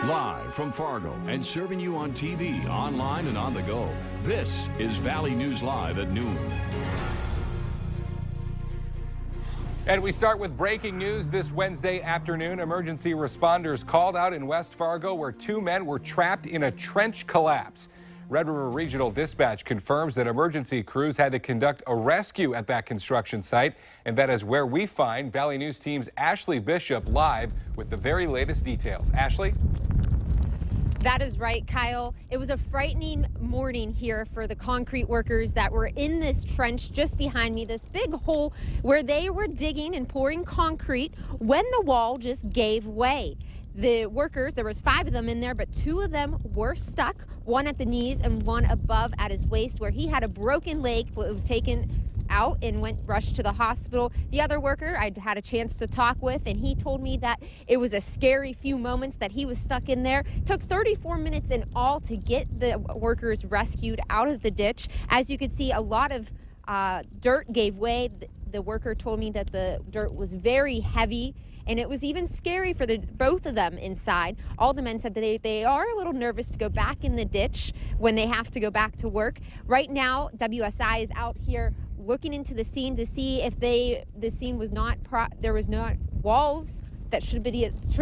Live from Fargo and serving you on TV, online, and on the go, this is Valley News Live at noon. And we start with breaking news this Wednesday afternoon. Emergency responders called out in West Fargo where two men were trapped in a trench collapse. Red River Regional Dispatch confirms that emergency crews had to conduct a rescue at that construction site, and that is where we find Valley News Team's Ashley Bishop live with the very latest details. Ashley? That is right, Kyle. It was a frightening morning here for the concrete workers that were in this trench just behind me, this big hole where they were digging and pouring concrete when the wall just gave way. The workers, there was 5 of them in there, but 2 of them were stuck, one at the knees and one above at his waist, where he had a broken leg. It was taken out and rushed to the hospital. The other worker I had a chance to talk with, and he told me that it was a scary few moments that he was stuck in there. It took 34 minutes in all to get the workers rescued out of the ditch. As you can see, a lot of dirt gave way. The worker told me that the dirt was very heavy, and it was even scary for both of them inside. All the men said that they are a little nervous to go back in the ditch when they have to go back to work. Right now, WSI is out here looking into the scene to see if the scene was not, there was not walls that should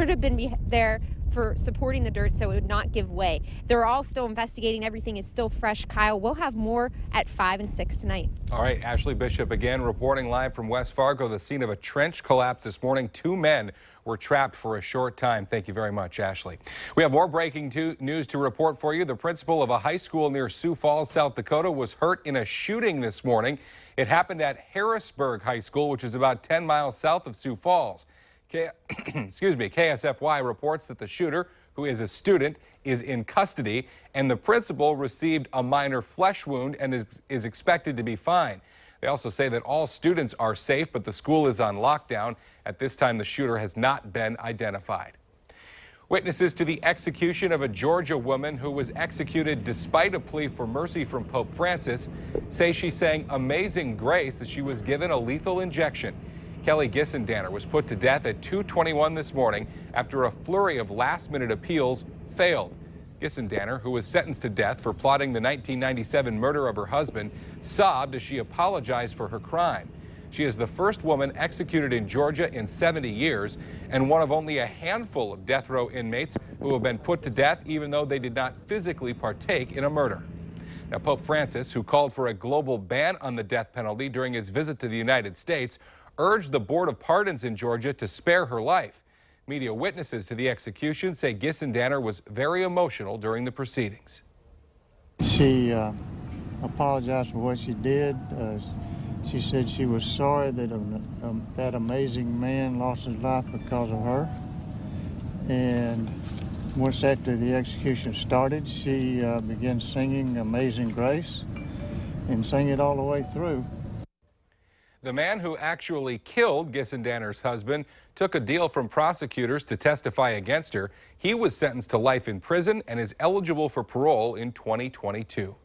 have been there for supporting the dirt so it would not give way. They're all still investigating. Everything is still fresh, Kyle. We'll have more at 5 and 6 tonight. All right, Ashley Bishop again reporting live from West Fargo, the scene of a trench collapse this morning. 2 men were trapped for a short time. Thank you very much, Ashley. We have more breaking news to report for you. The principal of a high school near Sioux Falls, South Dakota, was hurt in a shooting this morning. It happened at Harrisburg High School, which is about 10 miles south of Sioux Falls. KSFY reports that the shooter, who is a student, is in custody, and the principal received a minor flesh wound and is expected to be fine. They also say that all students are safe, but the school is on lockdown. At this time, the shooter has not been identified. Witnesses to the execution of a Georgia woman who was executed despite a plea for mercy from Pope Francis say she sang Amazing Grace as she was given a lethal injection. Kelly Gissendanner was put to death at 2:21 this morning after a flurry of last-minute appeals failed. Gissendanner, who was sentenced to death for plotting the 1997 murder of her husband, sobbed as she apologized for her crime. She is the first woman executed in Georgia in 70 years and one of only a handful of death row inmates who have been put to death even though they did not physically partake in a murder. Now, Pope Francis, who called for a global ban on the death penalty during his visit to the United States, urged the Board of Pardons in Georgia to spare her life. Media witnesses to the execution say Gissendanner was very emotional during the proceedings. She apologized for what she did. She said she was sorry that that amazing man lost his life because of her. And once after the execution started, she began singing Amazing Grace and sang it all the way through. The man who actually killed Gissendanner's husband took a deal from prosecutors to testify against her. He was sentenced to life in prison and is eligible for parole in 2022.